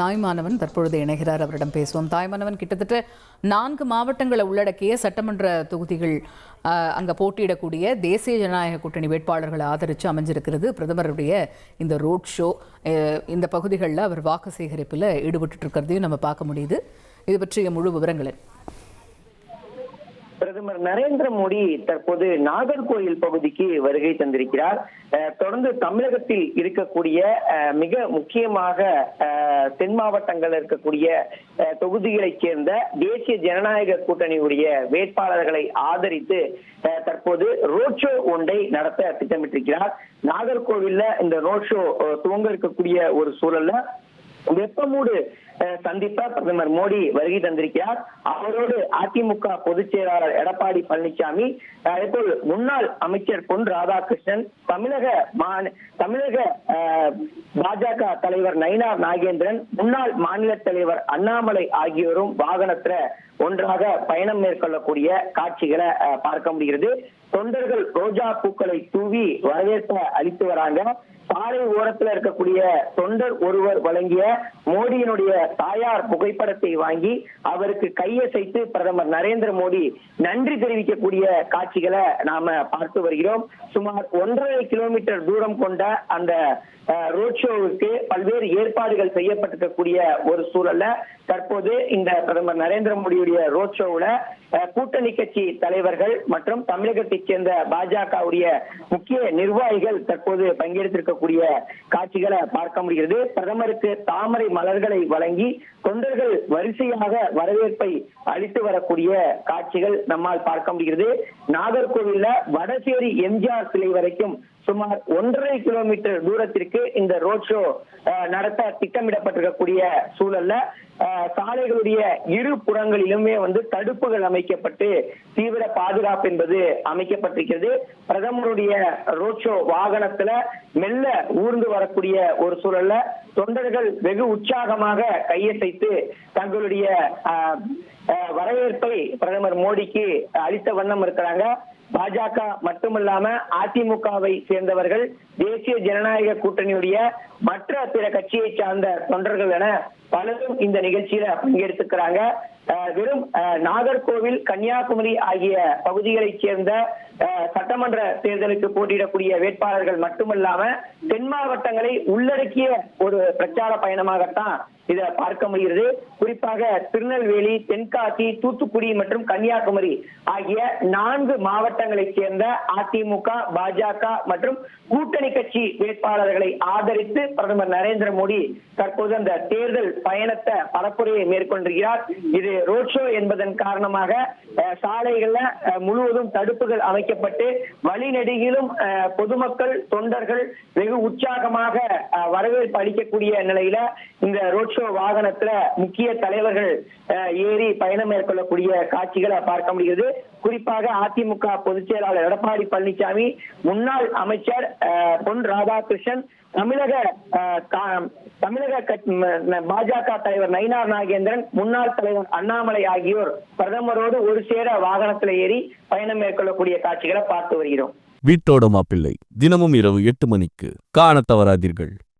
தாய்மானவன் தற்பொழுது இணைகிறார். அவரிடம் பேசுவோம். தாய்மானவன், கிட்டத்தட்ட 4 மாவட்டங்களை உள்ளடக்கிய சட்டமன்ற தொகுதிகள் அங்கே போட்டியிடக்கூடிய தேசிய ஜனநாயக கூட்டணி வேட்பாளர்களை ஆதரித்து அமைஞ்சிருக்கிறது பிரதமருடைய இந்த ரோட் ஷோ. இந்த பகுதிகளில் அவர் வாக்கு சேகரிப்பில் ஈடுபட்டு இருக்கிறதையும் நம்ம பார்க்க முடியுது. இது பற்றிய முழு விவரங்களை பிரதமர் நரேந்திர மோடி தற்போது நாகர்கோயில் பகுதிக்கு வருகை தந்திருக்கிறார். தொடர்ந்து தமிழகத்தில் இருக்கக்கூடிய மிக முக்கியமாக தென் மாவட்டங்கள் இருக்கக்கூடிய தொகுதிகளைச் சேர்ந்த தேசிய ஜனநாயக கூட்டணியுடைய வேட்பாளர்களை ஆதரித்து தற்போது ரோட் ஷோ ஒன்றை நடத்த திட்டமிட்டிருக்கிறார். நாகர்கோவில்ல இந்த ரோட் ஷோ துவங்க இருக்கக்கூடிய ஒரு சூழல்ல வெப்பமூடு சந்திப்ப பிரதமர் மோடி வருகை தந்திருக்கிறார். அவரோடு அதிமுக பொதுச் செயலாளர் எடப்பாடி பழனிசாமி, அதேபோல் முன்னாள் அமைச்சர் பொன் ராதாகிருஷ்ணன், தமிழக பாஜக தலைவர் நயினார் நாகேந்திரன், முன்னாள் மாநில தலைவர் அண்ணாமலை ஆகியோரும் வாகனத்துல ஒன்றாக பயணம் மேற்கொள்ளக்கூடிய காட்சிகளை பார்க்க முடிகிறது. தொண்டர்கள் ரோஜா பூக்களை தூவி வரவேற்பை அளித்து வராங்க. சாலை ஓரத்தில் இருக்கக்கூடிய தொண்டர் ஒருவர் வழங்கிய மோடியினுடைய தாயார் புகைப்படத்தை வாங்கி அவருக்கு கையசைத்து பிரதமர் நரேந்திர மோடி நன்றி தெரிவிக்கக்கூடிய காட்சிகளை நாம பார்த்து வருகிறோம். சுமார் 1.5 கிலோமீட்டர் தூரம் கொண்ட அந்த ரோட் ஷோவுக்கு பல்வேறு ஏற்பாடுகள் செய்யப்பட்டிருக்கக்கூடிய ஒரு சூழல்ல தற்போது இந்த பிரதமர் நரேந்திர மோடியுடைய ரோட் ஷோவுல கூட்டணி கட்சி தலைவர்கள் மற்றும் தமிழகத்தைச் சேர்ந்த பாஜகவுடைய முக்கிய நிர்வாகிகள் தற்போது பங்கெடுத்திருக்கக்கூடிய காட்சிகளை பார்க்க முடிகிறது. பிரதமருக்கு தாமரை மலர்களை வழங்கி தொண்டர்கள் வரிசையாக வரவேற்பை அளித்து வரக்கூடிய காட்சிகள் நம்மால் பார்க்க முடிகிறது. நாகர்கோவில்ல வடசேரி எம்ஜிஆர் சிலை வரைக்கும் சுமார் 1.5 கிலோமீட்டர் தூரத்திற்கு இந்த ரோட் ஷோ நடத்த திட்டமிடப்பட்டிருக்கக்கூடிய சூழல்ல சாலைகளுடைய இரு புறங்களிலுமே தடுப்புகள் அமைக்கப்பட்டு தீவிர பாதுகாப்பு என்பது அமைக்கப்பட்டிருக்கிறது. பிரதமருடைய ரோட் ஷோ வாகனத்துல மெல்ல ஊர்ந்து வரக்கூடிய ஒரு சூழல்ல தொண்டர்கள் வெகு உற்சாகமாக கையசைத்து தங்களுடைய வரவேற்பை பிரதமர் மோடிக்கு அளித்த வண்ணம் இருக்கிறாங்க. பாஜக மட்டுமல்லாம அதிமுகவை சேர்ந்தவர்கள், தேசிய ஜனநாயக கூட்டணியுடைய மற்ற பிற கட்சியை சார்ந்த தொண்டர்கள் என பலரும் இந்த நிகழ்ச்சியில பங்கெடுத்துக்கிறாங்க. வெறும் நாகர்கோவில், கன்னியாகுமரி ஆகிய பகுதிகளைச் சேர்ந்த சட்டமன்ற தேர்தலுக்கு போட்டியிடக்கூடிய வேட்பாளர்கள் மட்டுமல்லாம தென் மாவட்டங்களை உள்ளடக்கிய ஒரு பிரச்சார பயணமாகத்தான் இதை பார்க்க முடிகிறது. குறிப்பாக திருநெல்வேலி, தென்காசி, தூத்துக்குடி மற்றும் கன்னியாகுமரி ஆகிய 4 மாவட்டங்களைச் சேர்ந்த அதிமுக, பாஜக மற்றும் கூட்டணி கட்சி வேட்பாளர்களை ஆதரித்து பிரதமர் நரேந்திர மோடி தற்போது அந்த தேர்தல் பயணத்தை பரப்புரையை மேற்கொண்டிருக்கிறார். இது ரோட் ஷோ என்பதன் காரணமாக சாலைகள்ல முழுவதும் தடுப்புகள் அமைக்கப்பட்டு வழிநெடுகிலும் பொதுமக்கள், தொண்டர்கள் வெகு உற்சாகமாக வரவேற்பு அளிக்கக்கூடிய நிலையில இந்த ரோட் ஷோ வாகனத்துல முக்கிய தலைவர்கள் ஏறி பயணம் மேற்கொள்ளக்கூடிய காட்சிகளை பார்க்க முடிகிறது. குறிப்பாக அதிமுக பொதுச் செயலாளர் எடப்பாடி பழனிசாமி, முன்னாள் அமைச்சர் பொன் ராதாகிருஷ்ணன், தமிழக பாஜக தலைவர் நயினார் நாகேந்திரன், முன்னாள் தலைவர் அண்ணாமலை ஆகியோர் பிரதமரோடு ஒரு சேர வாகனத்தில் ஏறி பயணம் மேற்கொள்ளக்கூடிய காட்சிகளை பார்த்து வருகிறோம். வீட்டோட மாப்பிள்ளை தினமும் இரவு 8 மணிக்கு காண தவறாதீர்கள்.